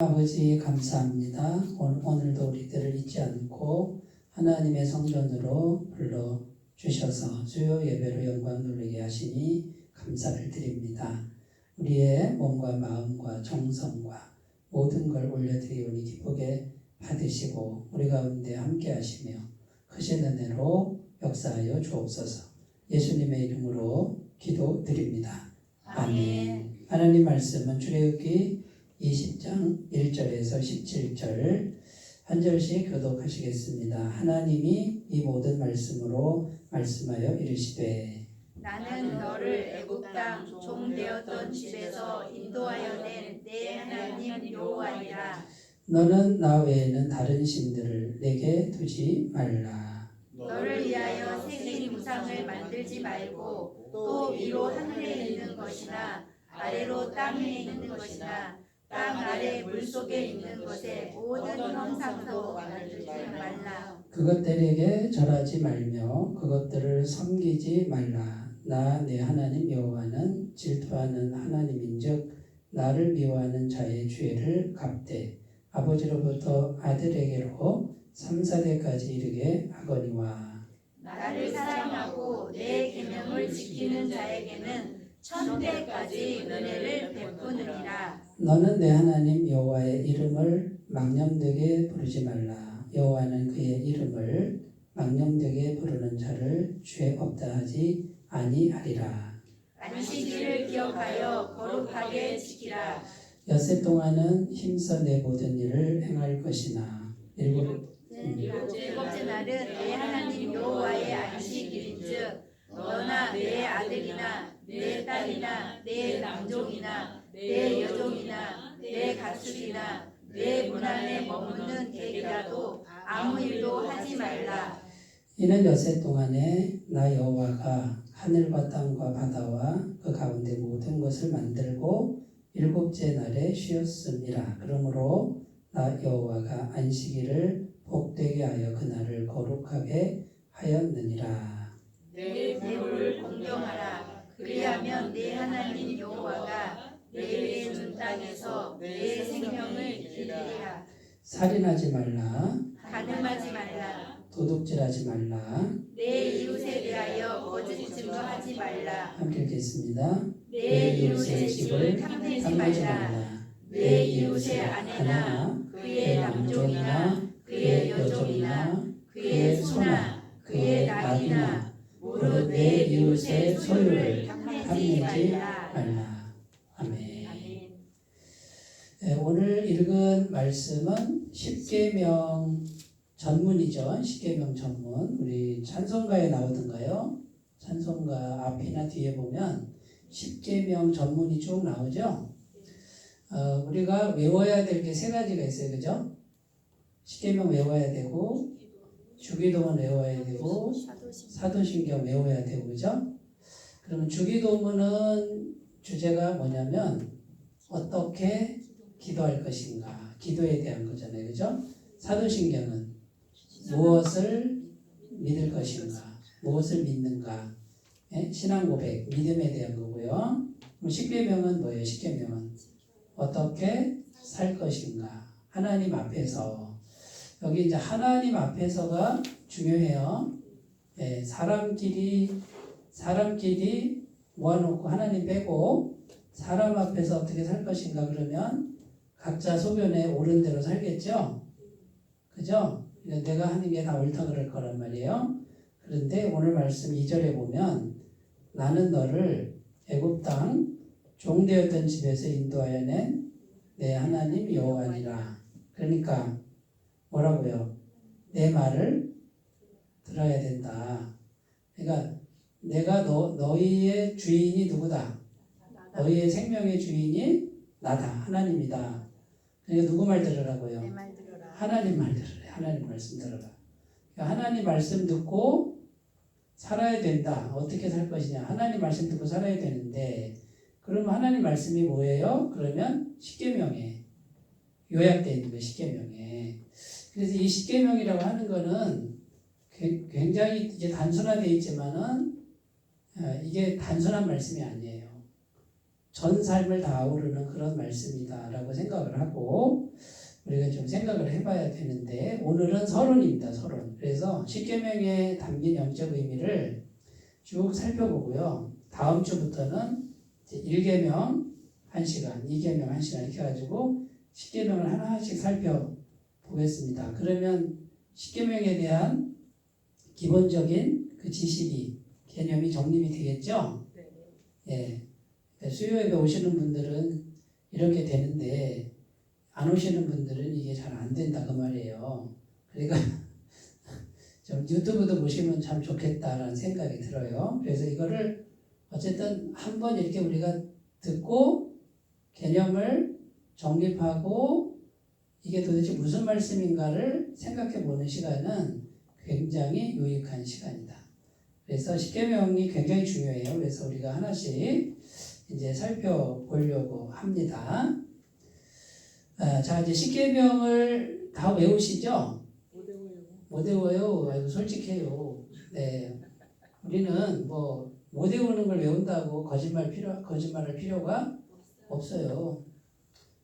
아버지 감사합니다. 오늘도 우리들을 잊지 않고 하나님의 성전으로 불러주셔서 주요 예배로 영광 돌리게 하시니 감사를 드립니다. 우리의 몸과 마음과 정성과 모든 걸 올려드리오니 기쁘게 받으시고 우리 가운데 함께 하시며 크신 은혜로 역사하여 주옵소서. 예수님의 이름으로 기도드립니다. 아멘. 하나님 말씀은 출애굽기 20장 1절에서 17절 한 절씩 교독하시겠습니다. 하나님이 이 모든 말씀으로 말씀하여 이르시되 나는 너를 애굽 땅 종 되었던 집에서 인도하여 낸 내 하나님 여호와니라. 너는 나 외에는 다른 신들을 내게 두지 말라. 너를 위하여 새긴 우상을 만들지 말고 또 위로 하늘에 있는 것이나 아래로 땅에 있는 것이나 땅 아래 물속에 있는 것에 모든 형상도 만들지 말라. 그것들에게 절하지 말며 그것들을 섬기지 말라. 나 내 하나님 여호와는 질투하는 하나님인즉 나를 미워하는 자의 죄를 갚되 아버지로부터 아들에게로 3, 4대까지 이르게 하거니와 나를 사랑하고 내 계명을 지키는 자에게는 1000대까지 은혜를 베푸느니라. 너는 내 하나님 여호와의 이름을 망령되게 부르지 말라. 여호와는 그의 이름을 망령되게 부르는 자를 죄 없다 하지 아니하리라. 안식일을 기억하여 거룩하게 지키라. 엿새 동안은 힘써 내 모든 일을 행할 것이나 일곱째 날은 내 하나님 여호와의 안식일인즉 너나 내 아들이나 내 딸이나 내 남종이나 내 여종이나 내 가축이나 내 문 안에 머무는 객이라도 아무 일도 하지 말라. 이는 엿새 동안에 나 여호와가 하늘과 땅과 바다와 그 가운데 모든 것을 만들고 일곱째 날에 쉬었음이라. 그러므로 나 여호와가 안식일을 복되게 하여 그날을 거룩하게 하였느니라. 내 부를 공경하라. 그리하면 내 하나님 여호와가 내게 준 땅에서 내 생명을 기리리라. 살인하지 말라. 간음하지 말라. 도둑질하지 말라. 내 이웃에 대하여 거짓 증거하지 말라. 함께 읽겠습니다. 내 이웃의 집을 탐내지 말라. 내 이웃의 아내나 그의 남종이나 그의 여종이나 그의 소나 그의 낙이나 무릇 내 이웃의 소유를 탐내지 말라. 아멘. 네, 오늘 읽은 말씀은 십계명 전문이죠. 십계명 전문. 우리 찬송가에 나오던가요? 찬송가 앞이나 뒤에 보면 십계명 전문이 쭉 나오죠. 우리가 외워야 될 게 세 가지가 있어요. 그죠? 십계명 외워야 되고 주기도문 외워야 되고 사도신경 외워야 되고 그죠? 그러면 주기도문은 주제가 뭐냐면 어떻게 기도할 것인가, 기도에 대한 거잖아요. 그죠? 사도신경은 무엇을 믿을 것인가, 무엇을 믿는가, 신앙 고백, 믿음에 대한 거고요. 그럼 십계명은 뭐예요? 십계명은 어떻게 살 것인가, 하나님 앞에서. 여기 이제 하나님 앞에서가 중요해요. 사람끼리 모아놓고 하나님 빼고 사람 앞에서 어떻게 살 것인가 그러면 각자 소견에 옳은 대로 살겠죠? 그죠? 내가 하는 게 다 옳다 그럴 거란 말이에요. 그런데 오늘 말씀 2절에 보면 나는 너를 애굽 땅 종되었던 집에서 인도하여 낸 내 하나님 여호와니라. 그러니까 뭐라고요? 내 말을 들어야 된다. 그러니까 내가 너희의 주인이 누구다? 너희의 생명의 주인이 나다. 하나님이다. 그러니까 누구 말 들으라고요? 내 말 들어라. 하나님 말 들으래. 하나님 말씀 들어라. 그러니까 하나님 말씀 듣고 살아야 된다. 어떻게 살 것이냐? 하나님 말씀 듣고 살아야 되는데 그러면 하나님 말씀이 뭐예요? 그러면 십계명에 요약되어 있는 거예요. 십계명에. 그래서 이 십계명이라고 하는 거는 굉장히 이제 단순화되어 있지만은 이게 단순한 말씀이 아니에요. 전 삶을 다 아우르는 그런 말씀이다라고 생각을 하고 우리가 좀 생각을 해봐야 되는데 오늘은 서론입니다. 서론. 그래서 십계명에 담긴 영적 의미를 쭉 살펴보고요. 다음 주부터는 이제 1계명 1시간, 2계명 1시간 이렇게 해가지고 십계명을 하나씩 살펴보겠습니다. 그러면 십계명에 대한 기본적인 그 지식이 개념이 정립이 되겠죠? 예. 수요예배 오시는 분들은 이렇게 되는데 안 오시는 분들은 이게 잘 안 된다 그 말이에요. 그러니까 좀 유튜브도 보시면 참 좋겠다라는 생각이 들어요. 그래서 이거를 어쨌든 한번 이렇게 우리가 듣고 개념을 정립하고 이게 도대체 무슨 말씀인가를 생각해 보는 시간은 굉장히 유익한 시간이다. 그래서 십계명이 굉장히 중요해요. 그래서 우리가 하나씩 이제 살펴보려고 합니다. 자, 이제 십계명을 다 외우시죠? 못 외워요. 아이고, 솔직해요. 네. 우리는 뭐, 못 외우는 걸 외운다고 거짓말할 필요가 없어요.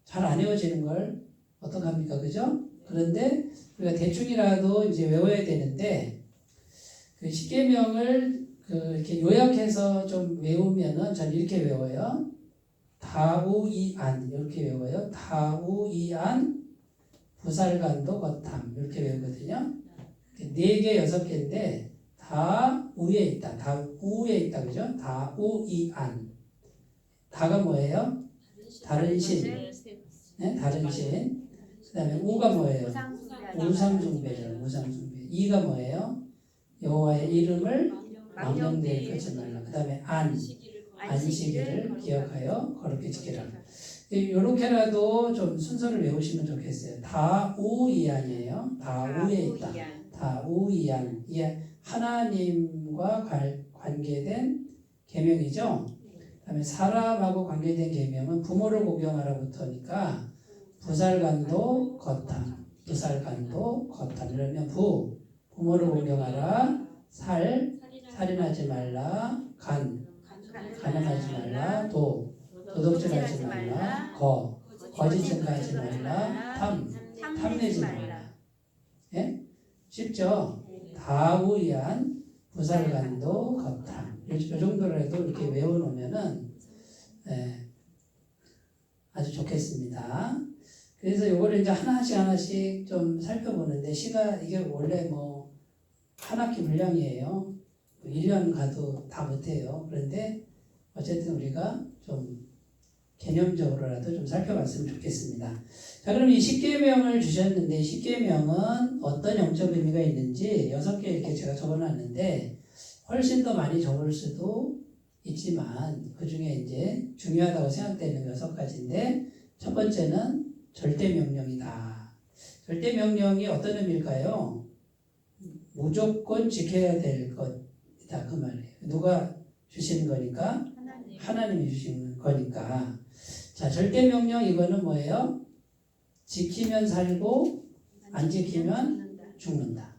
잘 안 외워지는 걸 어떡합니까? 그죠? 그런데 우리가 대충이라도 이제 외워야 되는데, 그 십계명을 이렇게 요약해서 좀 외우면은 전 이렇게 외워요. 다우이안 이렇게 외워요. 다우이안 부살간도 거탐 이렇게 외우거든요. 4개 6개인데 다 우에 있다. 다 우에 있다. 그죠? 다우이안. 다가 뭐예요? 다른 신. 네? 다른 신. 그 다음에 우가 뭐예요? 우상숭배죠. 우상숭배. 이가 뭐예요? 여호와의 이름을 망령되이 끊지 말라. 그 다음에 안식일을 기억하여 거룩히 지키라. 이렇게라도 좀 순서를 외우시면 좋겠어요. 다우이안이에요. 다우에 있다. 다우이안. 이게 하나님과 관계된 계명이죠. 그다음에 사람하고 관계된 계명은 부모를 공경하라부터니까 부살간도 거탐. 부살간도 거탐. 이러면 부모를 공경하라. 살인하지 말라. 가늠하지 말라. 도둑질하지 말라. 거짓 증거하지 말라. 탐내지 말라. 예? 쉽죠? 다우이안 부살간도 거탐. 이 정도라도 이렇게 외워놓으면은 아주 좋겠습니다. 그래서 요거를 이제 하나씩 좀 살펴보는데 이게 원래 뭐 한 학기 분량이에요. 1년 가도 다 못해요. 그런데 어쨌든 우리가 좀 개념적으로라도 좀 살펴봤으면 좋겠습니다. 자, 그럼 이 십계명을 주셨는데 십계명은 어떤 영적 의미가 있는지 6개 이렇게 제가 적어놨는데 훨씬 더 많이 적을 수도 있지만 그 중에 이제 중요하다고 생각되는 6가지인데 첫 번째는 절대명령이다. 절대명령이 어떤 의미일까요? 무조건 지켜야 될 것이다 그 말이에요. 누가 주시는 거니까? 하나님이 주시는 거니까. 자, 절대명령 이거는 뭐예요? 지키면 살고 안 지키면 죽는다.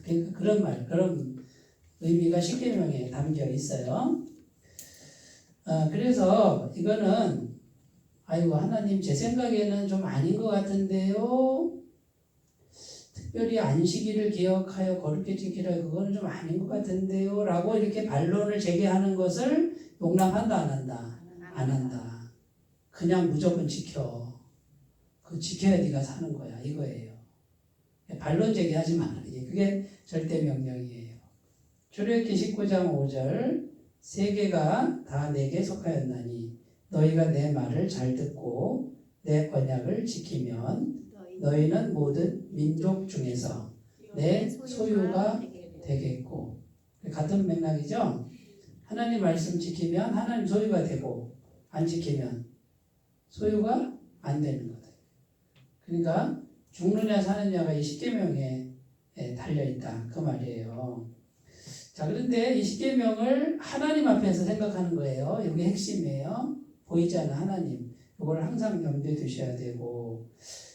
그러니까 그런 의미가 십계명에 담겨 있어요. 그래서 이거는 아이고 하나님 제 생각에는 좀 아닌 것 같은데요. 특별히 안식일을 기억하여 거룩히 지키라 그거는 좀 아닌 것 같은데요. 라고 이렇게 반론을 제기하는 것을 용납한다 안 한다? 안 한다. 그냥 무조건 지켜. 그 지켜야 네가 사는 거야. 이거예요. 반론 제기하지 마라. 그게 절대 명령이에요. 출애굽기 19장 5절 세계가 다 내게 속하였나니 너희가 내 말을 잘 듣고 내 언약을 지키면 너희는 모든 민족 중에서 내 소유가 되겠고 같은 맥락이죠. 하나님 말씀 지키면 하나님 소유가 되고 안 지키면 소유가 안 되는 거다. 그러니까 죽느냐 사느냐가 이 십계명에 달려있다 그 말이에요. 자, 그런데 이 십계명을 하나님 앞에서 생각하는 거예요. 이게 핵심이에요. 보이지 않는 하나님. 이걸 항상 염두에 두셔야 되고.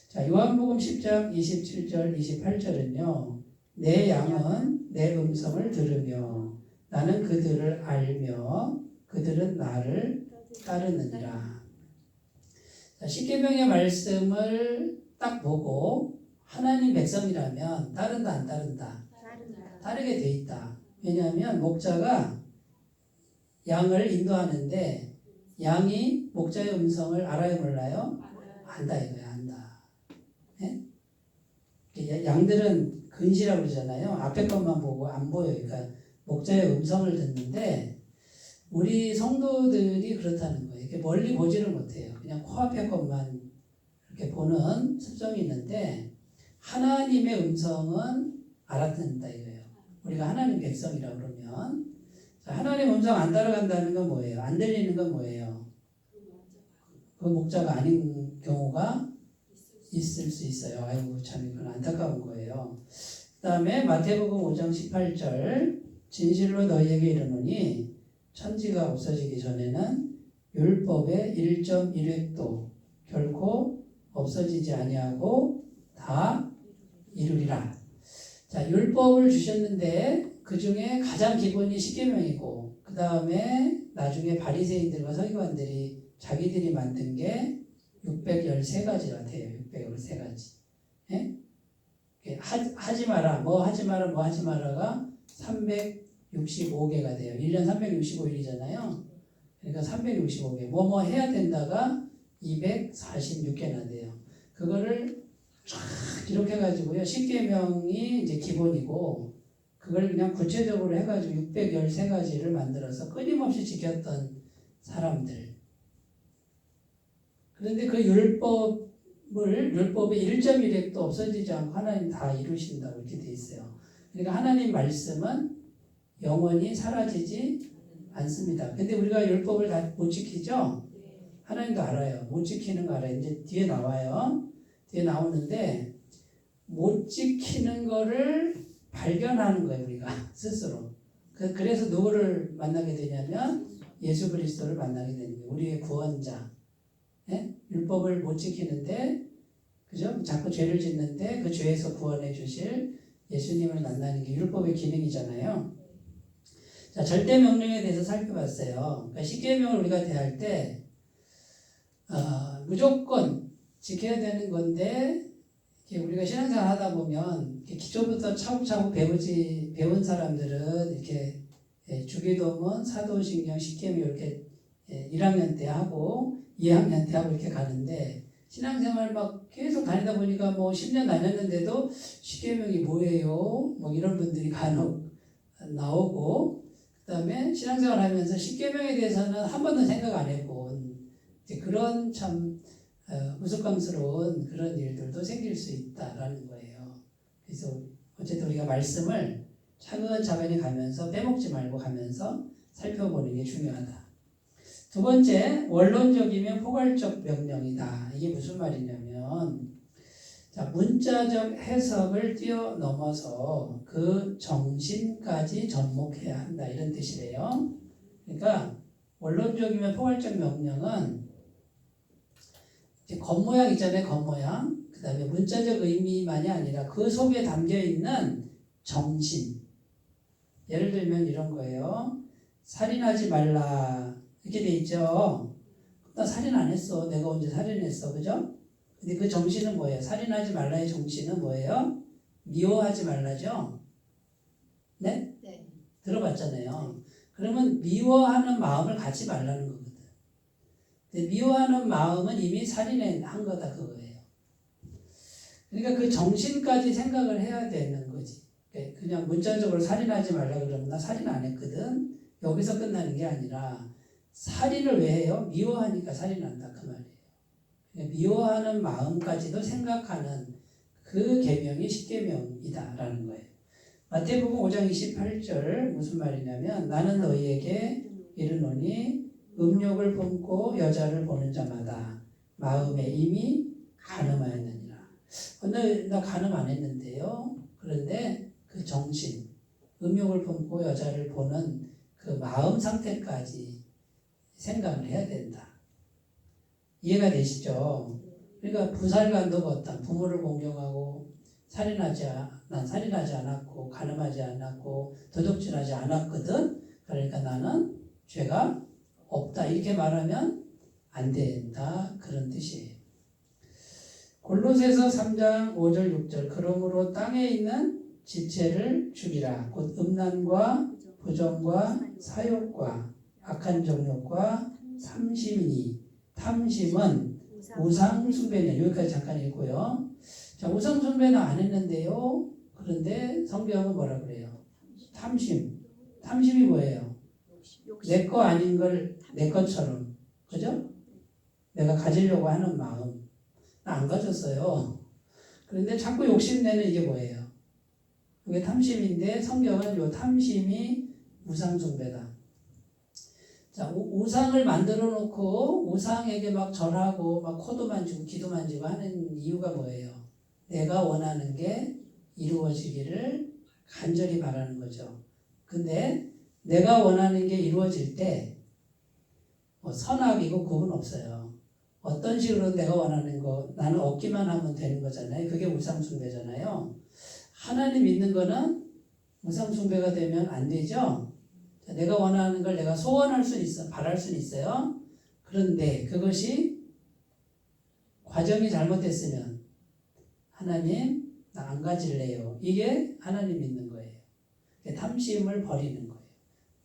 자, 요한복음 10장 27절 28절은요. 내 양은 내 음성을 들으며 나는 그들을 알며 그들은 나를 따르느니라. 자, 십계명의 말씀을 딱 보고 하나님 백성이라면 따른다 안 따른다? 따르게 돼 있다. 왜냐하면 목자가 양을 인도하는데 양이 목자의 음성을 알아요 몰라요? 안다 이거야. 안다. 예? 양들은 근시라고 그러잖아요. 앞에 것만 보고 안 보여요. 그러니까 목자의 음성을 듣는데 우리 성도들이 그렇다는 거예요. 이렇게 멀리 보지를 못해요. 그냥 코앞에 것만 이렇게 보는 습성이 있는데 하나님의 음성은 알아듣는다 이거예요. 우리가 하나님 백성이라고 그러면 하나님 음성 안 따라간다는 건 뭐예요? 안 들리는 건 뭐예요? 그 목자가 아닌 경우가 있을 수 있어요. 아이고 참 이건 안타까운 거예요. 그 다음에 마태복음 5장 18절 진실로 너희에게 이르노니 천지가 없어지기 전에는 율법의 1.1획도 결코 없어지지 아니하고 다 이루리라. 자, 율법을 주셨는데 그 중에 가장 기본이 십계명이고 그 다음에 나중에 바리새인들과 서기관들이 자기들이 만든 게 613가지가 돼요. 613가지. 예? 하지 마라, 뭐 하지 마라, 뭐 하지 마라가 365개가 돼요. 1년 365일이잖아요. 그러니까 365개. 뭐 해야 된다가 246개나 돼요. 그거를 쫙 이렇게 해가지고요. 십계명이 이제 기본이고 그걸 그냥 구체적으로 해가지고 613가지를 만들어서 끊임없이 지켰던 사람들. 그런데 그 율법의 1.1획도 없어지지 않고 하나님 다 이루신다고 이렇게 돼 있어요. 그러니까 하나님 말씀은 영원히 사라지지 않습니다. 근데 우리가 율법을 다 못 지키죠? 하나님도 알아요. 못 지키는 거 알아요. 이제 뒤에 나와요. 뒤에 나오는데 못 지키는 거를 발견하는 거예요. 우리가 스스로. 그래서 누구를 만나게 되냐면 예수 그리스도를 만나게 되는 거예요. 우리의 구원자. 예? 율법을 못 지키는데 그죠? 자꾸 죄를 짓는데 그 죄에서 구원해 주실 예수님을 만나는 게 율법의 기능이잖아요. 자, 절대 명령에 대해서 살펴봤어요. 그러니까 십계명을 우리가 대할 때 무조건 지켜야 되는 건데 우리가 신앙생활 하다 보면 기초부터 차곡차곡 배운 사람들은 이렇게 주기도문, 사도신경, 십계명 이렇게 1학년 때 하고 2학년 때 하고 이렇게 가는데 신앙생활 막 계속 다니다 보니까 뭐 10년 다녔는데도 십계명이 뭐예요? 뭐 이런 분들이 간혹 나오고 그 다음에 신앙생활 하면서 십계명에 대해서는 한 번도 생각 안 해본 그런 참 우스꽝스러운 그런 일들도 생길 수 있다라는 거예요. 그래서 어쨌든 우리가 말씀을 차근차근히 가면서 빼먹지 말고 가면서 살펴보는 게 중요하다. 두 번째, 원론적이면 포괄적 명령이다. 이게 무슨 말이냐면 자, 문자적 해석을 뛰어넘어서 그 정신까지 접목해야 한다. 이런 뜻이래요. 그러니까 원론적이면 포괄적 명령은 이제 겉모양 있잖아요. 겉모양. 그 다음에 문자적 의미만이 아니라 그 속에 담겨있는 정신. 예를 들면 이런 거예요. 살인하지 말라. 이렇게 돼 있죠. 나 살인 안 했어. 내가 언제 살인했어. 그죠? 근데 그 정신은 뭐예요? 살인하지 말라의 정신은 뭐예요? 미워하지 말라죠? 네? 네. 들어봤잖아요. 그러면 미워하는 마음을 갖지 말라는 거거든. 근데 미워하는 마음은 이미 살인한 거다 그거예요. 그러니까 그 정신까지 생각을 해야 되는 거지. 그냥 문자적으로 살인하지 말라 그러면 나 살인 안 했거든. 여기서 끝나는 게 아니라 살인을 왜 해요? 미워하니까 살인한다 그 말이에요. 미워하는 마음까지도 생각하는 그 계명이 십계명이다라는 거예요. 마태복음 5장 28절 무슨 말이냐면 나는 너희에게 이르노니 음욕을 품고 여자를 보는 자마다 마음에 이미 간음하였느니라. 오늘 나 간음 안 했는데요. 그런데 그 정신, 음욕을 품고 여자를 보는 그 마음 상태까지 생각을 해야 된다. 이해가 되시죠? 그러니까 부살간도 걷다. 부모를 공경하고 난 살인하지 않았고 간음하지 않았고 도둑질하지 않았거든. 그러니까 나는 죄가 없다 이렇게 말하면 안 된다 그런 뜻이에요. 골로새서 3장 5절 6절 그러므로 땅에 있는 지체를 죽이라 곧 음란과 부정과 사욕과 악한 정욕과 탐심이니 탐심은 우상 숭배냐 여기까지 잠깐 읽고요. 자 우상 숭배는 안 했는데요. 그런데 성경은 뭐라 그래요? 탐심이 뭐예요? 내 거 아닌 걸 내 것처럼 그죠? 내가 가지려고 하는 마음 나 안 가졌어요. 그런데 자꾸 욕심내는 이게 뭐예요? 이게 탐심인데 성경은 요 탐심이 우상 숭배다. 자 우상을 만들어 놓고 우상에게 막 절하고 막 코도 만지고 기도 만지고 하는 이유가 뭐예요? 내가 원하는 게 이루어지기를 간절히 바라는 거죠. 근데 내가 원하는 게 이루어질 때 뭐 선악이고 구분 없어요. 어떤 식으로 내가 원하는 거 나는 얻기만 하면 되는 거잖아요. 그게 우상 숭배잖아요. 하나님 믿는 거는 우상 숭배가 되면 안 되죠. 자, 내가 원하는 걸 내가 소원할 수 있어, 바랄 수 있어요. 그런데 그것이 과정이 잘못됐으면 하나님 나 안 가질래요. 이게 하나님 믿는 거예요. 탐심을 버리는 거예요.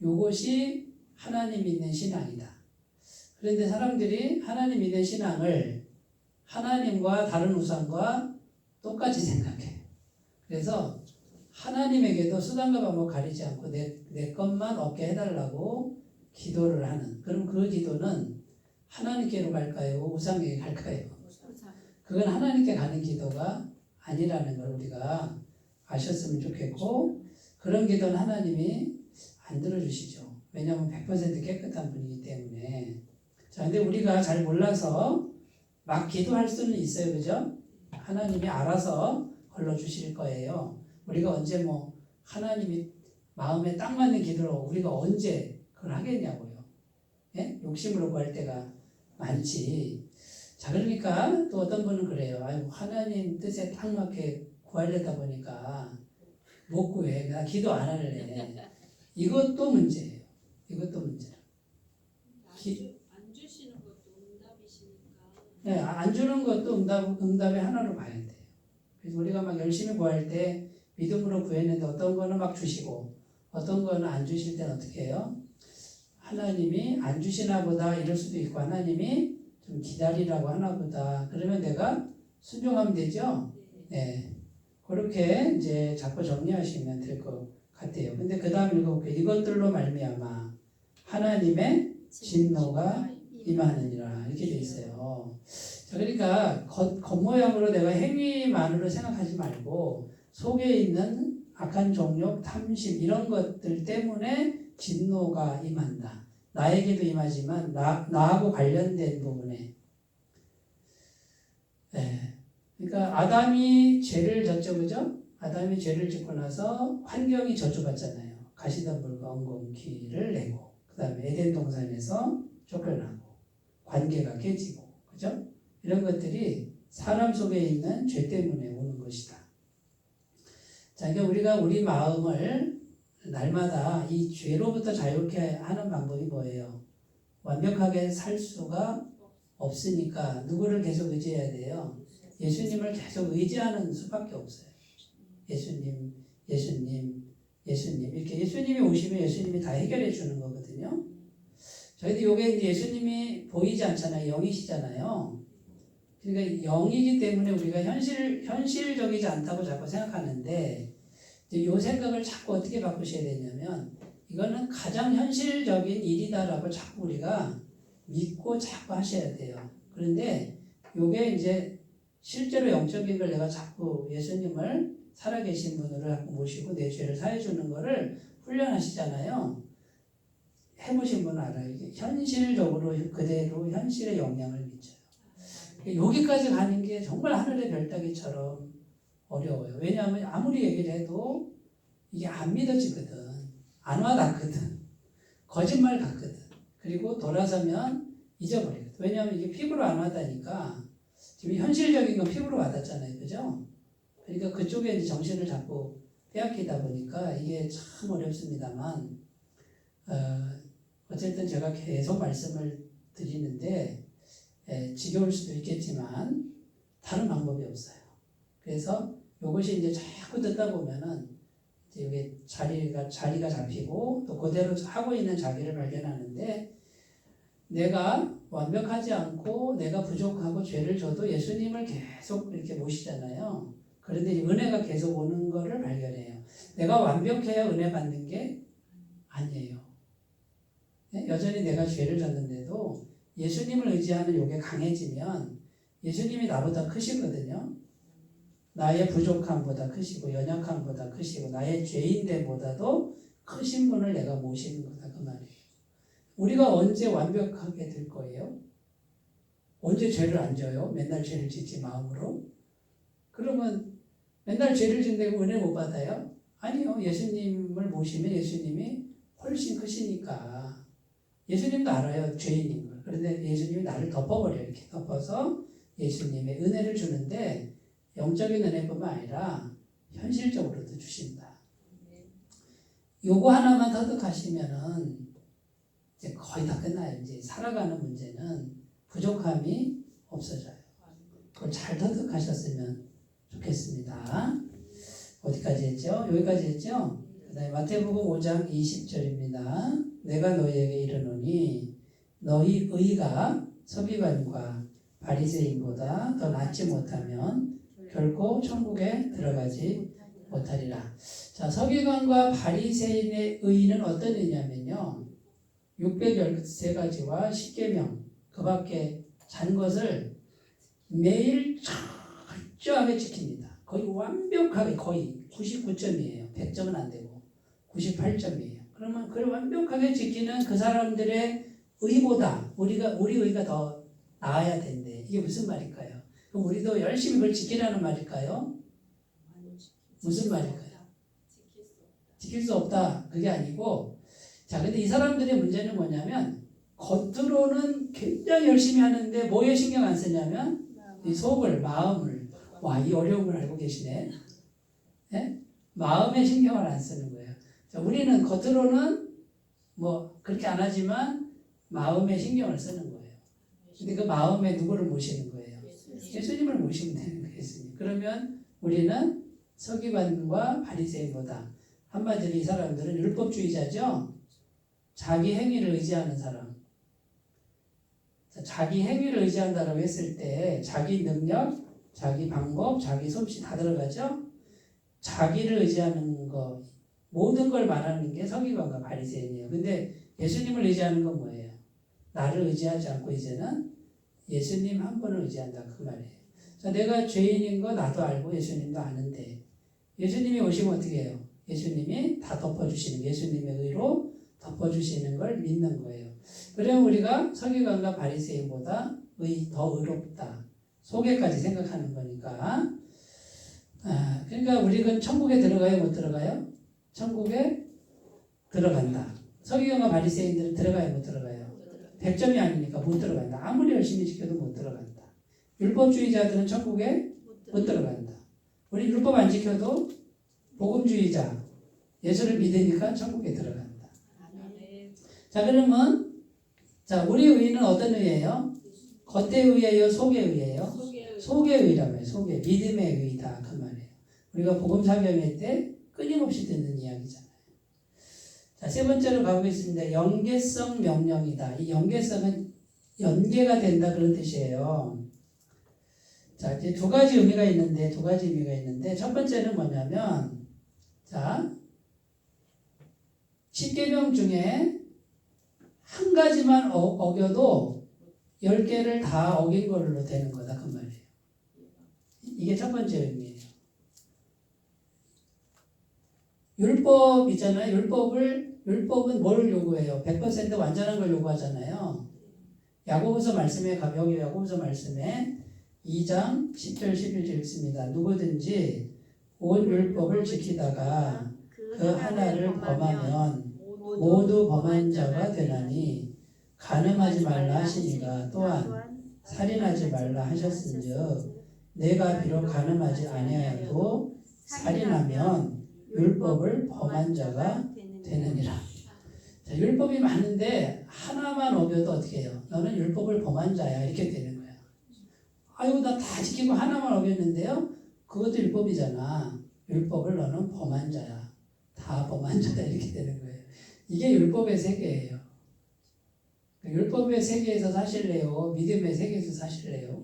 이것이 하나님 믿는 신앙이다. 그런데 사람들이 하나님 믿는 신앙을 하나님과 다른 우상과 똑같이 생각해요. 그래서 하나님에게도 수단과 방법 가리지 않고 내 것만 얻게 해달라고 기도를 하는. 그럼 그 기도는 하나님께로 갈까요? 우상에게 갈까요? 그건 하나님께 가는 기도가 아니라는 걸 우리가 아셨으면 좋겠고 그런 기도는 하나님이 안 들어주시죠. 왜냐하면 100% 깨끗한 분이기 때문에. 자, 근데 우리가 잘 몰라서 막 기도할 수는 있어요. 그죠? 하나님이 알아서 걸러주실 거예요. 우리가 언제 뭐 하나님이 마음에 딱 맞는 기도로 우리가 언제 그걸 하겠냐고요. 예? 욕심으로 구할 때가 많지. 자, 그러니까 또 어떤 분은 그래요. 아유, 하나님 뜻에 딱 맞게 구하려다 보니까 못 구해. 나 기도 안 할래. 이것도 문제예요. 이것도 문제예요. 안 주시는 것도 응답이시니까. 네, 안 주는 것도 응답의 하나로 봐야 돼요. 그래서 우리가 막 열심히 구할 때 믿음으로 구했는데 어떤 거는 막 주시고 어떤 거는 안 주실 때는 어떻게 해요? 하나님이 안 주시나 보다 이럴 수도 있고 하나님이 좀 기다리라고 하나 보다. 그러면 내가 순종하면 되죠? 네. 그렇게 이제 자꾸 정리하시면 될 것 같아요. 근데 그 다음 읽어볼게요. 이것들로 말미암아 하나님의 진노가 임하느니라 이렇게 돼 있어요. 자, 그러니까 겉모양으로 내가 행위만으로 생각하지 말고 속에 있는 악한 정욕, 탐심 이런 것들 때문에 진노가 임한다. 나에게도 임하지만 나하고 관련된 부분에. 네. 그러니까 아담이 죄를 졌죠, 그죠? 아담이 죄를 짓고 나서 환경이 저주받잖아요. 가시덤불과 엉겅퀴를 내고, 그 다음에 에덴 동산에서 쫓겨나고, 관계가 깨지고, 그죠? 이런 것들이 사람 속에 있는 죄 때문에 오는 것이다. 자, 그러니까 우리가 우리 마음을 날마다 이 죄로부터 자유케 하는 방법이 뭐예요? 완벽하게 살 수가 없으니까 누구를 계속 의지해야 돼요? 예수님을 계속 의지하는 수밖에 없어요. 예수님 이렇게 예수님이 오시면 예수님이 다 해결해 주는 거거든요. 저희도 이게 이제 예수님이 보이지 않잖아요. 영이시잖아요. 그러니까 영이기 때문에 우리가 현실적이지 않다고 자꾸 생각하는데 이 생각을 자꾸 어떻게 바꾸셔야 되냐면 이거는 가장 현실적인 일이다라고 자꾸 우리가 믿고 자꾸 하셔야 돼요. 그런데 이게 이제 실제로 영적인 걸 내가 자꾸 예수님을 살아계신 분으로 자꾸 모시고 내 죄를 사해주는 거를 훈련하시잖아요. 해보신 분은 알아요. 이게 현실적으로 그대로 현실의 영향을 미쳐요. 여기까지 가는 게 정말 하늘의 별 따기처럼 어려워요. 왜냐하면 아무리 얘기를 해도 이게 안 믿어지거든. 안 와닿거든. 거짓말 같거든. 그리고 돌아서면 잊어버리거든. 왜냐하면 이게 피부로 안 와닿으니까 지금 현실적인 건 피부로 와닿잖아요. 그죠? 그러니까 그쪽에 이제 정신을 자꾸 빼앗기다 보니까 이게 참 어렵습니다만 어쨌든 제가 계속 말씀을 드리는데 지겨울 수도 있겠지만 다른 방법이 없어요. 그래서 이것이 이제 자꾸 듣다 보면은 이제 이게 자리가 잡히고 또 그대로 하고 있는 자기를 발견하는데 내가 완벽하지 않고 내가 부족하고 죄를 져도 예수님을 계속 이렇게 모시잖아요. 그런데 이 은혜가 계속 오는 거를 발견해요. 내가 완벽해야 은혜 받는 게 아니에요. 여전히 내가 죄를 졌는데도 예수님을 의지하는 요게 강해지면 예수님이 나보다 크시거든요. 나의 부족함보다 크시고 연약함보다 크시고 나의 죄인됨보다도 크신 분을 내가 모시는 거다 그 말이에요. 우리가 언제 완벽하게 될 거예요? 언제 죄를 안 져요? 맨날 죄를 짓지 마음으로? 그러면 맨날 죄를 짓는다고 은혜 못 받아요? 아니요. 예수님을 모시면 예수님이 훨씬 크시니까 예수님도 알아요. 죄인인 걸. 그런데 예수님이 나를 덮어버려요. 이렇게 덮어서 예수님의 은혜를 주는데 영적인 은혜뿐만 아니라 현실적으로도 주신다. 요거 하나만 터득하시면은 이제 거의 다 끝나요. 이제 살아가는 문제는 부족함이 없어져요. 그걸 잘 터득하셨으면 좋겠습니다. 어디까지 했죠? 여기까지 했죠? 그다음에 마태복음 5장 20절입니다. 내가 너희에게 이르노니 너희 의가 서기관과 바리새인보다 더 낫지 못하면 결코 천국에 들어가지 못하리라. 자, 서기관과 바리새인의 의는 어떤 의냐면요. 613가지와 10계명 그 밖에 잔 것을 매일 철저하게 지킵니다. 거의 완벽하게 거의 99점이에요. 100점은 안 되고 98점이에요. 그러면 그걸 완벽하게 지키는 그 사람들의 의보다 우리 의가 더 나아야 된대. 이게 무슨 말일까요? 그럼 우리도 열심히 그걸 지키라는 말일까요? 무슨 말일까요? 지킬 수 없다. 그게 아니고 자, 근데 이 사람들의 문제는 뭐냐면 겉으로는 굉장히 열심히 하는데 뭐에 신경 안 쓰냐면 이 속을, 마음을 와, 이 어려움을 알고 계시네. 네? 마음에 신경을 안 쓰는 거예요. 자, 우리는 겉으로는 뭐 그렇게 안 하지만 마음에 신경을 쓰는 거예요. 근데 그 마음에 누구를 모시는 거예요? 예수님을 모시면 되는 거예요. 예수님. 그러면 우리는 서기관과 바리새인보다 한마디로 이 사람들은 율법주의자죠. 자기 행위를 의지하는 사람. 자기 행위를 의지한다고 했을 때 자기 능력, 자기 방법, 자기 솜씨 다 들어가죠. 자기를 의지하는 거 모든 걸 말하는 게 서기관과 바리새인이에요. 근데 예수님을 의지하는 건 뭐예요? 나를 의지하지 않고 이제는 예수님 한 분을 의지한다 그 말이에요. 자, 내가 죄인인 거 나도 알고 예수님도 아는데 예수님이 오시면 어떻게 해요? 예수님이 다 덮어주시는 예수님의 의로 덮어주시는 걸 믿는 거예요. 그러면 우리가 서기관과 바리새인보다 더 의롭다. 속에까지 생각하는 거니까. 그러니까 우리가 천국에 들어가요? 못 들어가요? 천국에 들어간다. 서기관과 바리새인들은 들어가요? 못 들어가요? 100점이 아니니까 못 들어간다. 아무리 열심히 지켜도 못 들어간다. 율법주의자들은 천국에 못 들어간다. 우리 율법 안 지켜도 복음주의자, 예수를 믿으니까 천국에 들어간다. 자, 그러면 자, 우리 의는 어떤 의예요? 겉의 의예요? 속의 의예요? 속의 의라고 해요. 속의 믿음의 의다 그 말이에요. 우리가 복음 설교회 때 끊임없이 듣는 이야기잖아요. 자, 세 번째로 가보겠습니다. 연계성 명령이다. 이 연계성은 연계가 된다 그런 뜻이에요. 자, 이제 두 가지 의미가 있는데 첫 번째는 뭐냐면 자, 10계명 중에 한 가지만 어겨도 10개를 다 어긴 걸로 되는 거다 그 말이에요. 이게 첫 번째 의미예요. 율법 있잖아요. 율법은 뭘 요구해요? 100% 완전한 걸 요구하잖아요. 야고보서 말씀에 가면 야고보서 말씀에 2장 10절 11절 읽습니다. 누구든지 온 율법을 지키다가 그 하나를 범하면 모두 범한 자가 되나니 간음하지 말라 하시니가 또한 살인하지 말라 하셨은즉 내가 비록 간음하지 아니하여도 살인하면 율법을 범한 자가 되느니라. 자, 율법이 많은데 하나만 어겨도 어떻게 해요? 너는 율법을 범한 자야. 이렇게 되는 거야. 아이고 나 다 지키고 하나만 어겼는데요. 그것도 율법이잖아. 율법을 너는 범한 자야. 다 범한 자야. 이렇게 되는 거예요. 이게 율법의 세계예요. 율법의 세계에서 사실래요? 믿음의 세계에서 사실래요?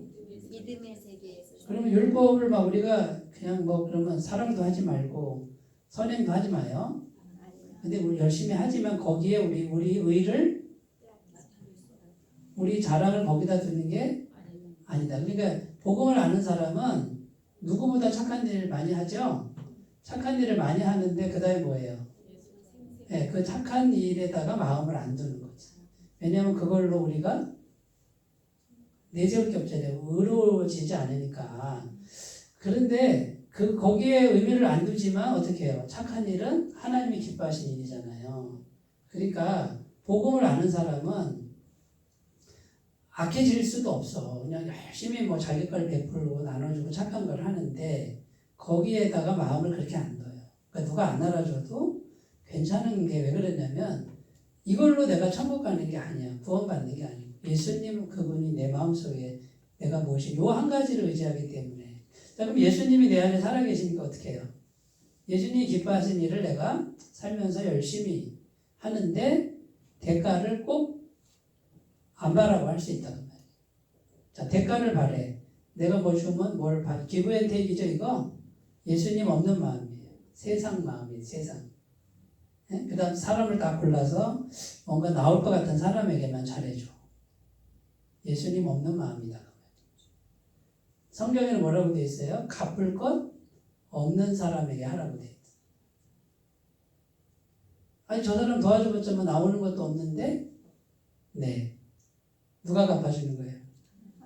믿음의 세계에서 그러면 율법을 막 우리가 그냥 뭐 그러면 사랑도 하지 말고 선행도 하지 마요. 근데 우리 열심히 하지만 거기에 우리 의를 우리 자랑을 거기다 두는 게 아니다. 그러니까 복음을 아는 사람은 누구보다 착한 일을 많이 하죠. 착한 일을 많이 하는데 그다음에 뭐예요? 네, 그 착한 일에다가 마음을 안 두는 거지. 왜냐하면 그걸로 우리가 내세울 게 없잖아요. 의로워지지 않으니까. 그런데 거기에 의미를 안 두지만 어떻게 해요? 착한 일은 하나님이 기뻐하신 일이잖아요. 그러니까 복음을 아는 사람은 악해질 수도 없어. 그냥 열심히 뭐 자기 걸 베풀고 나눠주고 착한 걸 하는데 거기에다가 마음을 그렇게 안 둬요. 그러니까 누가 안 알아줘도 괜찮은 게 왜 그러냐면 이걸로 내가 천국 가는 게 아니야. 구원받는 게 아니고 예수님 그분이 내 마음속에 내가 무엇이 요 한 가지를 의지하기 때문에 자, 그럼 예수님이 내 안에 살아계시니까 어떻게 해요? 예수님이 기뻐하신 일을 내가 살면서 열심히 하는데 대가를 꼭 안 바라고 할 수 있다는 말이에요. 자, 대가를 바래. 내가 뭐 주면 뭘 받, 기브 앤 테이크죠, 이거? 예수님 없는 마음이에요. 세상 마음이에요, 세상. 그 다음 사람을 다 골라서 뭔가 나올 것 같은 사람에게만 잘해줘. 예수님 없는 마음이다. 성경에는 뭐라고 되어 있어요? 갚을 것 없는 사람에게 하라고 되어 있어요. 아니 저 사람 도와줘봤자 뭐 나오는 것도 없는데 네. 누가 갚아주는 거예요?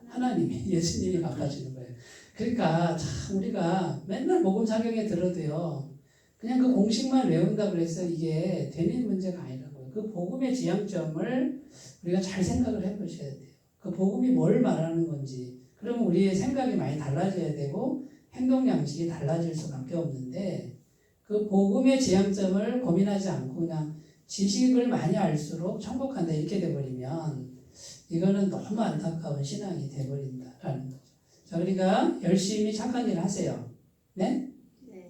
하나님이, 예수님이 갚아주는 거예요. 그러니까 참 우리가 맨날 복음 사경에 들어도요. 그냥 그 공식만 외운다 그래서 이게 되는 문제가 아니라고요. 그 복음의 지향점을 우리가 잘 생각을 해보셔야 돼요. 그 복음이 뭘 말하는 건지. 그러면 우리의 생각이 많이 달라져야 되고 행동 양식이 달라질 수밖에 없는데 그 복음의 지향점을 고민하지 않고 그냥 지식을 많이 알수록 천국한다 이렇게 돼버리면 이거는 너무 안타까운 신앙이 돼버린다라는 거죠. 자, 그러니까 열심히 착한 일 하세요. 네?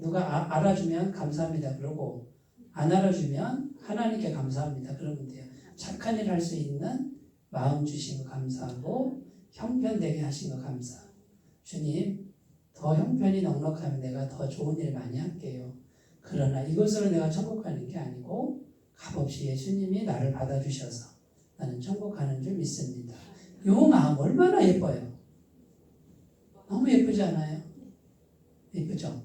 누가 알아주면 감사합니다. 그러고 안 알아주면 하나님께 감사합니다. 그러면 돼요. 착한 일 할 수 있는 마음 주신 거 감사하고 형편되게 하신 거 감사하고 주님 더 형편이 넉넉하면 내가 더 좋은 일 많이 할게요. 그러나 이것으로 내가 천국 가는 게 아니고 값없이 예수님이 나를 받아주셔서 나는 천국 가는 줄 믿습니다. 이 마음 얼마나 예뻐요. 너무 예쁘지 않아요? 예쁘죠?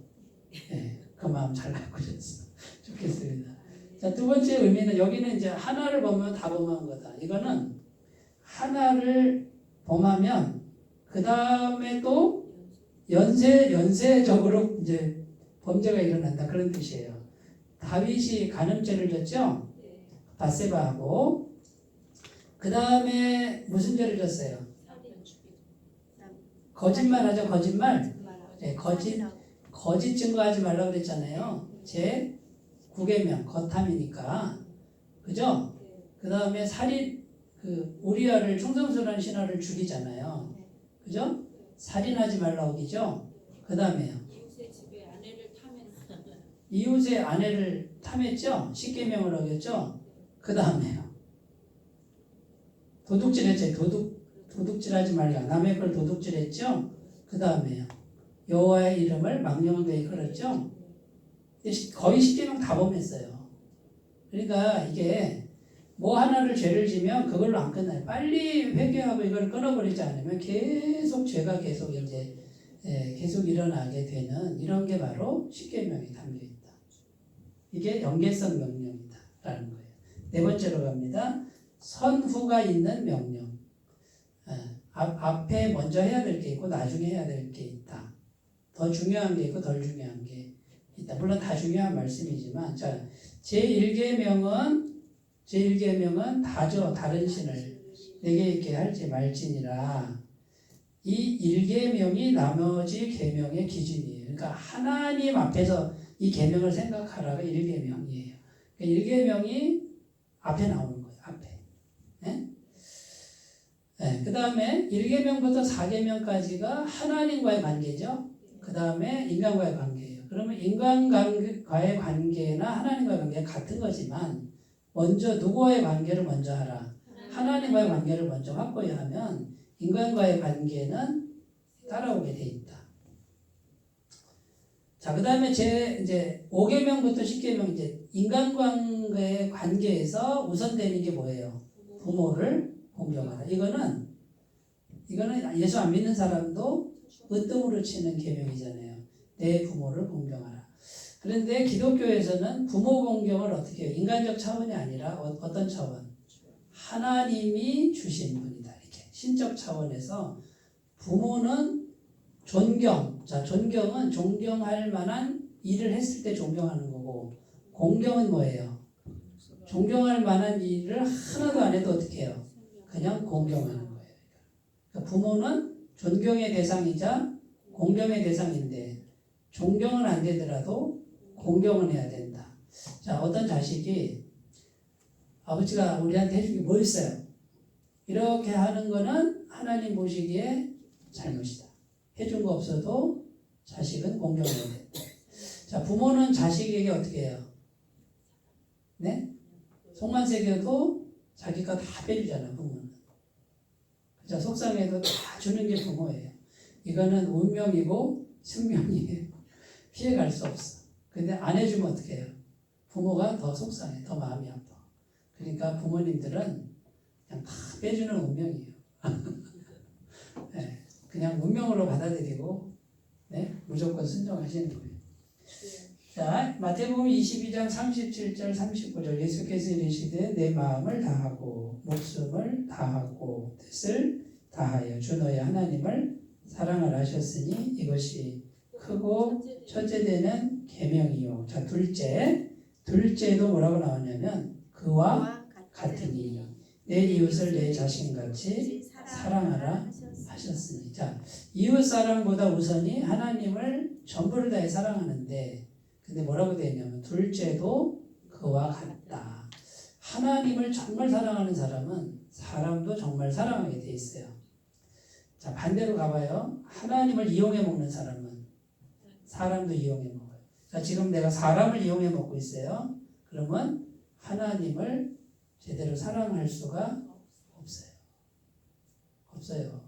네, 그 마음 잘 갖고 있었어. 좋겠습니다. 자, 두 번째 의미는 여기는 이제 하나를 보면 다 범한 거다. 이거는 하나를 범하면 그 다음에 또 연쇄적으로 이제 범죄가 일어난다 그런 뜻이에요. 다윗이 간음죄를 졌죠? 밧세바하고 그 다음에 무슨 죄를 졌어요? 거짓말하죠. 거짓말. 네, 거짓 증거하지 말라고 그랬잖아요. 제 9계명 거탐이니까 그죠? 그 다음에 살인 그 우리아를 충성스러운 신하를 죽이잖아요. 그죠? 살인하지 말라고 하죠. 그 다음에요. 이웃의 집에 아내를 탐했어. 이웃의 아내를 탐했죠. 10계명을 어겼죠. 그 다음에요. 도둑질했죠. 도둑질하지 말라. 남의 걸 도둑질했죠. 그 다음에요. 여호와의 이름을 망령되이 일컬었죠. 거의 10계명 다 범했어요. 그러니까 이게 뭐 하나를 죄를 지면 그걸로 안 끝나요. 빨리 회개하고 이걸 끊어버리지 않으면 계속 죄가 계속 이제 계속 일어나게 되는 이런 게 바로 10계명에 담겨 있다. 이게 연계성 명령이다라는 거예요. 네 번째로 갑니다. 선후가 있는 명령. 앞에 먼저 해야 될 게 있고 나중에 해야 될 게 있다. 더 중요한 게 있고 덜 중요한 게 있다. 물론 다 중요한 말씀이지만 자, 제1계명은 다죠. 다른 신을 내게 있게 할지 말지니라. 이 1계명이 나머지 계명의 기준이에요. 그러니까 하나님 앞에서 이 계명을 생각하라가 1계명이에요. 그러니까 1계명이 앞에 나오는 거예요. 앞에. 네? 네, 그 다음에 1계명부터 4계명까지가 하나님과의 관계죠. 그 다음에 인간과의 관계예요. 그러면 인간과의 관계나 하나님과의 관계가 같은 거지만 먼저 누구와의 관계를 먼저 하라. 하나님과의 관계를 먼저 확보해야 하면 인간과의 관계는 따라오게 돼 있다. 자, 그 다음에 이제 5계명부터 10계명 이제 인간과의 관계에서 우선되는 게 뭐예요? 부모를 공경하라. 이거는 예수 안 믿는 사람도 으뜸으로 치는 계명이잖아요. 내 부모를 공경하라. 그런데 기독교에서는 부모 공경을 어떻게 해요? 인간적 차원이 아니라 어떤 차원? 하나님이 주신 분이다. 이렇게 신적 차원에서 부모는 존경. 자, 존경은 존경할 만한 일을 했을 때 존경하는 거고, 공경은 뭐예요? 존경할 만한 일을 하나도 안 해도 어떻게 해요? 그냥 공경하는 거예요. 그러니까 부모는 존경의 대상이자 공경의 대상인데 존경은 안 되더라도 공경은 해야 된다. 자, 어떤 자식이 아버지가 우리한테 해준 게 뭐 있어요? 이렇게 하는 거는 하나님 보시기에 잘못이다. 해준 거 없어도 자식은 공경해야 된다. 자, 부모는 자식에게 어떻게 해요? 네? 속만 새겨도 자기 거 다 빼주잖아, 부모는. 자, 속상해도 다 주는 게 부모예요. 이거는 운명이고 숙명이에요. 피해갈 수 없어. 근데 안 해주면 어떻게 해요? 부모가 더 속상해, 더 마음이 아파. 그러니까 부모님들은 그냥 다 빼주는 운명이에요. 네, 그냥 운명으로 받아들이고 네, 무조건 순종하시는 거예요. 자, 마태복음 22장 37절 39절 예수께서 이르시되 내 마음을 다하고 목숨을 다하고 뜻을 다하여 주 너의 하나님을 사랑하라 하셨으니 이것이 크고 첫째 되는 계명이요. 자, 둘째도 뭐라고 나오냐면 그와 같으니 내 이웃을 내 자신같이 사랑하라 하셨으니. 자, 이웃 사랑보다 우선이 하나님을 전부를 다해 사랑하는데 근데 뭐라고 되어 있냐면 둘째도 그와 같다. 하나님을 정말 사랑하는 사람은 사람도 정말 사랑하게 돼 있어요. 자, 반대로 가봐요. 하나님을 이용해 먹는 사람은 사람도 이용해 먹어요. 자, 지금 내가 사람을 이용해 먹고 있어요. 그러면 하나님을 제대로 사랑할 수가 없어요. 없어요.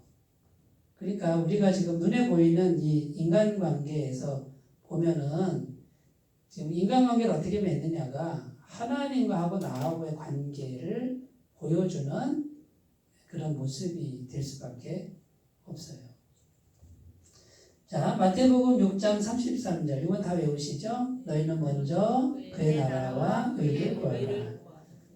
그러니까 우리가 지금 눈에 보이는 이 인간관계에서 보면은 지금 인간관계를 어떻게 맺느냐가 하나님과 하고 나하고의 관계를 보여주는 그런 모습이 될 수밖에 없어요. 자, 마태복음 6장 33절 이건 다 외우시죠? 너희는 먼저 그의 나라와 의를 구하라.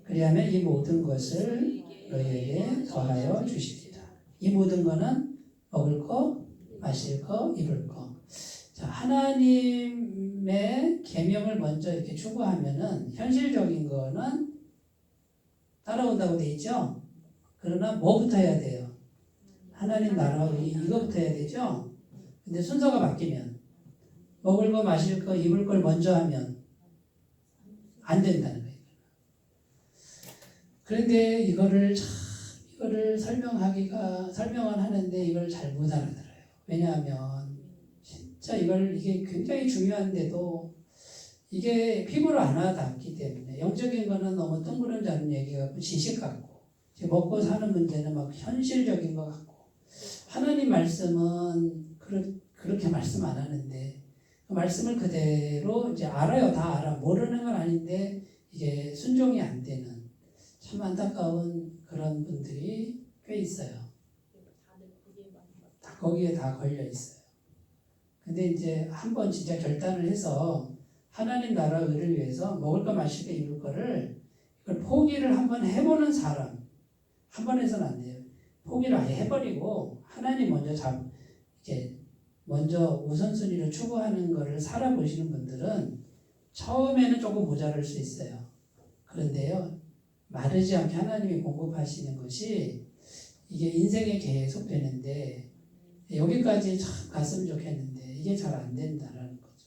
그리하면 이 모든 것을 너희에게 더하여 주시리라. 이 모든 거는 먹을 거, 마실 거, 입을 거. 자, 하나님의 계명을 먼저 이렇게 추구하면은 현실적인 거는 따라온다고 돼 있죠? 그러나 뭐부터 해야 돼요? 하나님 나라 이거부터 해야 되죠? 근데 순서가 바뀌면 먹을 거, 마실 거, 입을 걸 먼저 하면 안 된다는 거예요. 그런데 이거를 설명은 하는데 이걸 잘 못 알아들어요. 왜냐하면 진짜 이게 굉장히 중요한데도 이게 피부로 안 와닿기 때문에 영적인 거는 너무 뜬구름 잡는 얘기 같고 지식 같고 먹고 사는 문제는 막 현실적인 것 같고 하나님 말씀은 그렇게 말씀 안 하는데 그 말씀을 그대로 이제 알아요. 다 알아. 모르는 건 아닌데 이게 순종이 안 되는 참 안타까운 그런 분들이 꽤 있어요. 다 거기에 다 걸려 있어요. 근데 이제 한번 진짜 결단을 해서 하나님 나라 의를 위해서 먹을 거 마실 거 입을 거를 이걸 포기를 한번 해보는 사람 한 번 해서는 안 돼요. 포기를 아예 해버리고 하나님 먼저 우선순위를 추구하는 거를 살아보시는 분들은 처음에는 조금 모자랄 수 있어요. 그런데요, 마르지 않게 하나님이 공급하시는 것이 이게 인생에 계속 되는데 여기까지 참 갔으면 좋겠는데 이게 잘 안 된다라는 거죠.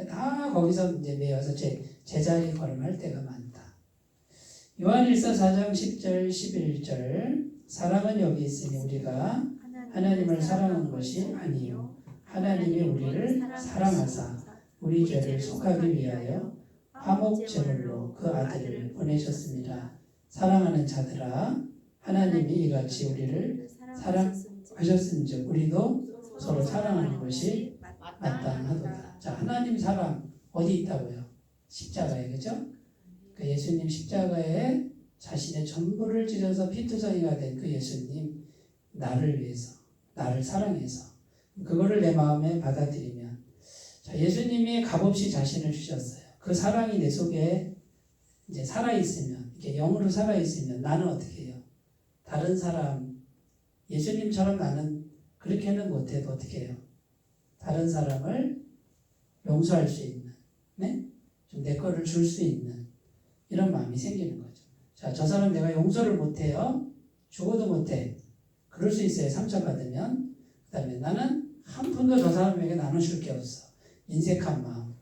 다 거기서 이제 매여서 제자리 걸음할 때가 많다. 요한일서 4장 10절 11절 사랑은 여기 있으니 우리가 하나님을 사랑한 것이 아니요 하나님이 우리를 사랑하사 우리 죄를 속하기 위하여 화목 제물로 그 아들을 보내셨습니다. 사랑하는 자들아 하나님이 이같이 우리를 사랑하셨은즉 우리도 서로 사랑하는 것이 마땅하도다. 자, 하나님 사랑 어디 있다고요? 십자가에, 그죠? 그 예수님 십자가에 자신의 전부를 찢어서 피투성이가 된 그 예수님, 나를 위해서, 나를 사랑해서 그거를 내 마음에 받아들이면, 자, 예수님이 값없이 자신을 주셨어요. 그 사랑이 내 속에 이제 살아있으면, 이렇게 영으로 살아있으면 나는 어떻게 해요? 다른 사람, 예수님처럼 나는 그렇게는 못해도 어떻게 해요? 다른 사람을 용서할 수 있는, 네? 좀 내 거를 줄 수 있는 이런 마음이 생기는 거죠. 자, 저 사람 내가 용서를 못해요. 죽어도 못해. 그럴 수 있어요. 상처받으면. 그 다음에 나는 한 푼도 저 사람에게 나눠줄 게 없어. 인색한 마음.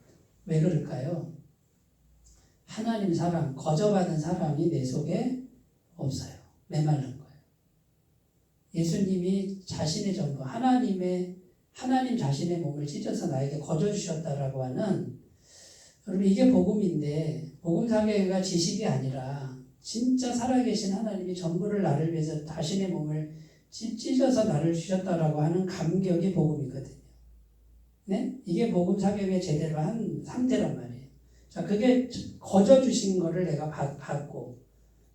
왜 그럴까요? 하나님 사랑, 거저받은 사랑이 내 속에 없어요. 메말른 거예요. 예수님이 자신의 전부, 하나님 자신의 몸을 찢어서 나에게 거저 주셨다라고 하는, 여러분 이게 복음인데, 복음 사계가 지식이 아니라 진짜 살아계신 하나님이 전부를 나를 위해서 자신의 몸을 찢어서 나를 주셨다라고 하는 감격이 복음이거든요. 네? 이게 복음 사계의 제대로 한 상태란 말이에요. 자, 그게 거저 주신 거를 내가 받고,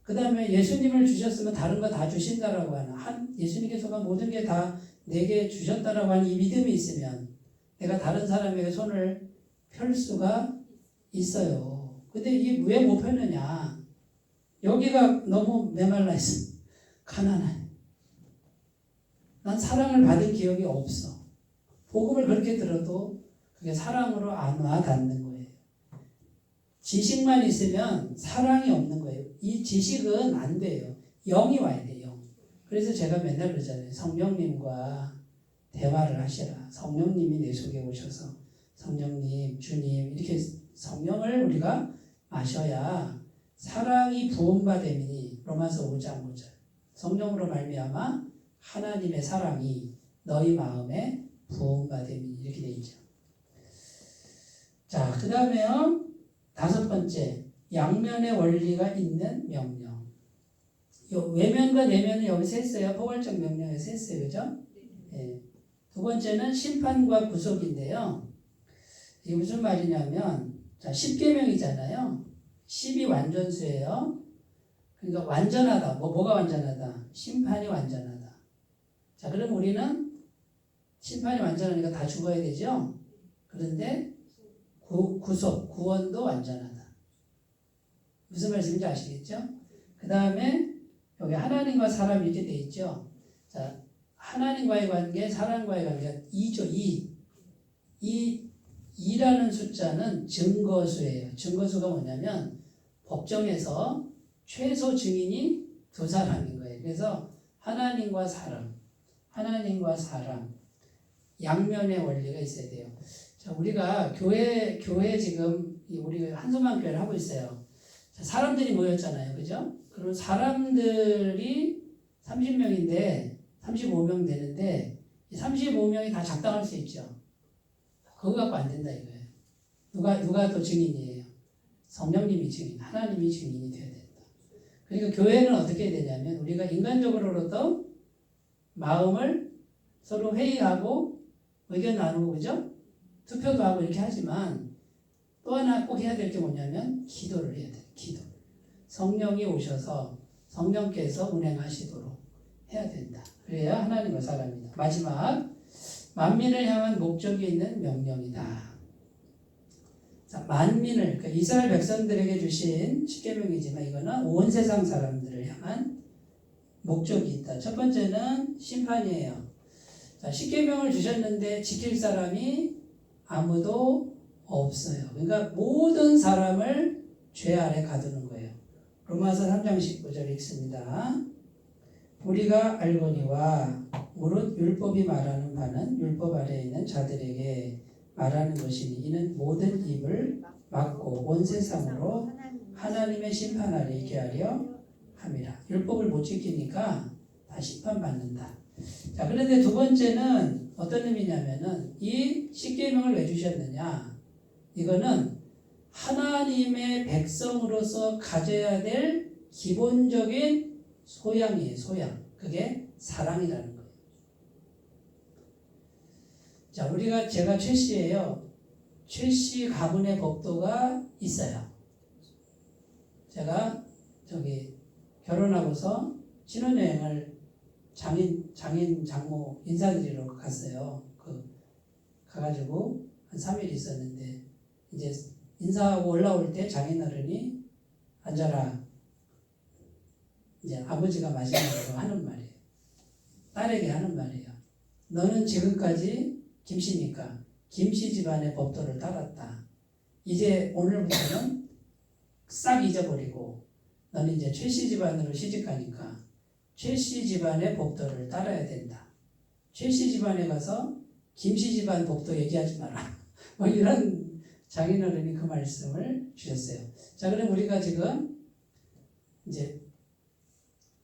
그 다음에 예수님을 주셨으면 다른 거 다 주신다라고 하는, 예수님께서가 모든 게 다 내게 주셨다라고 하는 이 믿음이 있으면 내가 다른 사람에게 손을 펼 수가 있어요. 근데 이게 왜 못 펴느냐? 여기가 너무 메말라 있어. 가난해. 난 사랑을 받은 기억이 없어. 복음을 그렇게 들어도 그게 사랑으로 안 와닿는 거예요. 지식만 있으면 사랑이 없는 거예요. 이 지식은 안 돼요. 영이 와야 돼요. 영. 그래서 제가 맨날 그러잖아요. 성령님과 대화를 하시라. 성령님이 내 속에 오셔서 성령님, 주님 이렇게 성령을 우리가 마셔야 사랑이 부음받음이니 로마서 5장 5절 성령으로 말미암아 하나님의 사랑이 너희 마음에 부음받음이니 이렇게 돼 있죠. 자, 그 다음에요. 5번째, 양면의 원리가 있는 명령. 외면과 내면은 여기서 했어요. 포괄적 명령에서 했어요. 그죠? 네. 두 번째는 심판과 구속인데요. 이게 무슨 말이냐면, 자, 10계명이잖아요. 10이 완전수예요. 그러니까 완전하다. 뭐가 완전하다? 심판이 완전하다. 자, 그럼 우리는 심판이 완전하니까 다 죽어야 되죠? 그런데 구속, 구원도 완전하다. 무슨 말씀인지 아시겠죠? 그 다음에 여기 하나님과 사람 이렇게 돼 있죠? 자, 하나님과의 관계, 사람과의 관계가 2죠, 2. 2라는 숫자는 증거수예요. 증거수가 뭐냐면 법정에서 최소 증인이 2사람인 거예요. 그래서 하나님과 사람, 양면의 원리가 있어야 돼요. 자, 우리가 교회 지금 우리 한소만 교회를 하고 있어요. 자, 사람들이 모였잖아요. 그죠? 그럼 사람들이 30명인데 35명 되는데 이 35명이 다 작당할 수 있죠. 그거 갖고 안 된다 이거예요. 누가 또 증인이에요? 성령님이 증인, 하나님이 증인이 돼야 된다. 그러니까 교회는 어떻게 해야 되냐면 우리가 인간적으로도 마음을 서로 회의하고 의견 나누고 그죠? 투표도 하고 이렇게 하지만 또 하나 꼭 해야 될 게 뭐냐면 기도를 해야 돼요. 기도. 성령이 오셔서 성령께서 운행하시도록 해야 된다. 그래야 하나님과 사람이다. 마지막 만민을 향한 목적이 있는 명령이다. 자, 만민을 그러니까 이스라엘 백성들에게 주신 십계명이지만 이거는 온 세상 사람들을 향한 목적이 있다. 첫 번째는 심판이에요. 자, 십계명을 주셨는데 지킬 사람이 아무도 없어요. 그러니까 모든 사람을 죄 아래 가두는 거예요. 로마서 3장 19절 읽습니다. 우리가 알거니와 무릇 율법이 말하는 바는 율법 아래에 있는 자들에게 말하는 것이니 이는 모든 입을 맞고 온 세상으로 하나님의 심판하리 있게 하려 함이라. 율법을 못 지키니까 다 심판받는다. 자, 그런데 두 번째는 어떤 의미냐면은 이 십계명을 왜 주셨느냐? 이거는 하나님의 백성으로서 가져야 될 기본적인 소양이에요. 소양. 그게 사랑이라는 거예요. 자, 제가 최씨예요. 최씨 가문의 법도가 있어요. 제가 결혼하고서 신혼여행을 장인, 장모 인사드리러 갔어요. 가가지고 한 3일 있었는데, 이제 인사하고 올라올 때 장인어른이 앉아라. 이제 아버지가 마지막으로 하는 말이에요. 딸에게 하는 말이에요. 너는 지금까지 김씨니까 김씨 집안의 법도를 따랐다. 이제 오늘부터는 싹 잊어버리고 너는 이제 최씨 집안으로 시집가니까 최씨 집안의 법도를 따라야 된다. 최씨 집안에 가서 김씨 집안 법도 얘기하지 마라. 뭐 이런 장인어른이 그 말씀을 주셨어요. 자, 그럼 우리가 지금 이제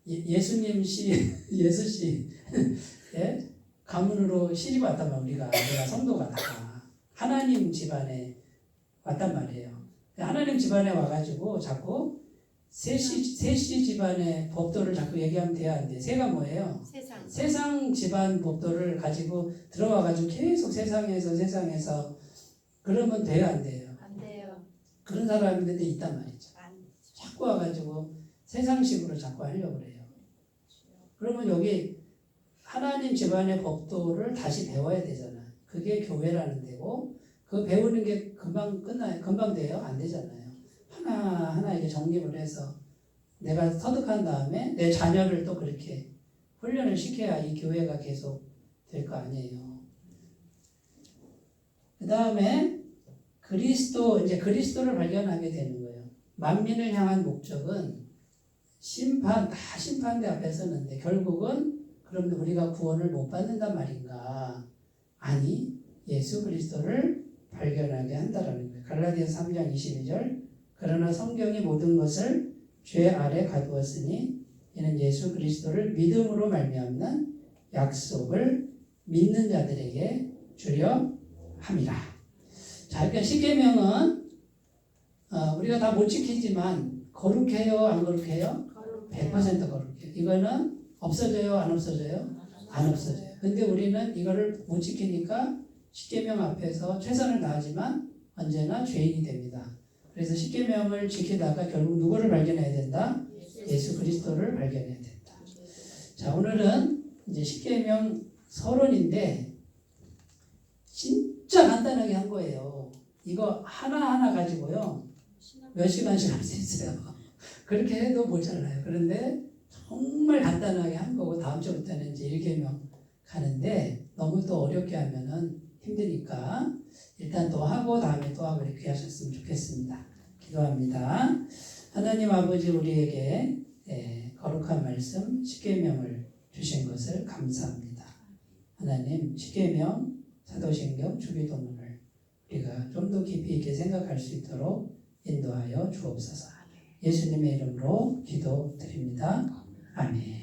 예수씨 예? 가문으로 시집 왔단 말이야. 우리가 성도가 다 하나님 집안에 왔단 말이에요. 하나님 집안에 와가지고 자꾸 셋이 집안의 법도를 자꾸 얘기하면 돼야 안 돼. 세가 뭐예요? 세상 집안 법도를 가지고 들어와가지고 계속 세상에서 그러면 돼요, 안 돼요? 안 돼요. 그런 사람들이 있단 말이죠. 자꾸 와가지고 세상식으로 자꾸 하려고 그래요. 그러면 여기 하나님 집안의 법도를 다시 배워야 되잖아요. 그게 교회라는 데고, 그 배우는 게 금방 끝나요? 금방 돼요? 안 되잖아요. 하나하나 이제 정립을 해서 내가 터득한 다음에 내 자녀를 또 그렇게 훈련을 시켜야 이 교회가 계속 될 거 아니에요. 그 다음에 그리스도를 발견하게 되는 거예요. 만민을 향한 목적은 다 심판대 앞에 서는데 결국은 그럼 우리가 구원을 못 받는단 말인가? 아니, 예수 그리스도를 발견하게 한다라는 거예요. 갈라디아서 3장 22절. 그러나 성경이 모든 것을 죄 아래 가두었으니 이는 예수 그리스도를 믿음으로 말미암는 약속을 믿는 자들에게 주려 함이라. 자, 그러니까 십계명은 우리가 다 못 지키지만 거룩해요, 안 거룩해요? 100% 거룩해요. 이거는 없어져요, 안 없어져요? 안 없어져요. 근데 우리는 이거를 못 지키니까 십계명 앞에서 최선을 다하지만 언제나 죄인이 됩니다. 그래서 십계명을 지키다가 결국 누구를 발견해야 된다? 예수 그리스도를 발견해야 된다. 자, 오늘은 이제 십계명 서론인데 진짜 간단하게 한 거예요. 이거 하나하나 가지고요 몇 시간씩 할 수 있어요. 그렇게 해도 모자라요. 그런데 정말 간단하게 한 거고 다음 주부터는 이제 1계명 가는데 너무 또 어렵게 하면은 힘드니까 일단 또 하고 다음에 또 하고 이렇게 하셨으면 좋겠습니다. 기도합니다. 하나님 아버지, 우리에게 거룩한 말씀 십계명을 주신 것을 감사합니다. 하나님, 십계명, 사도신경, 주기도문을 우리가 좀 더 깊이 있게 생각할 수 있도록 인도하여 주옵소서. 예수님의 이름으로 기도드립니다. 아멘.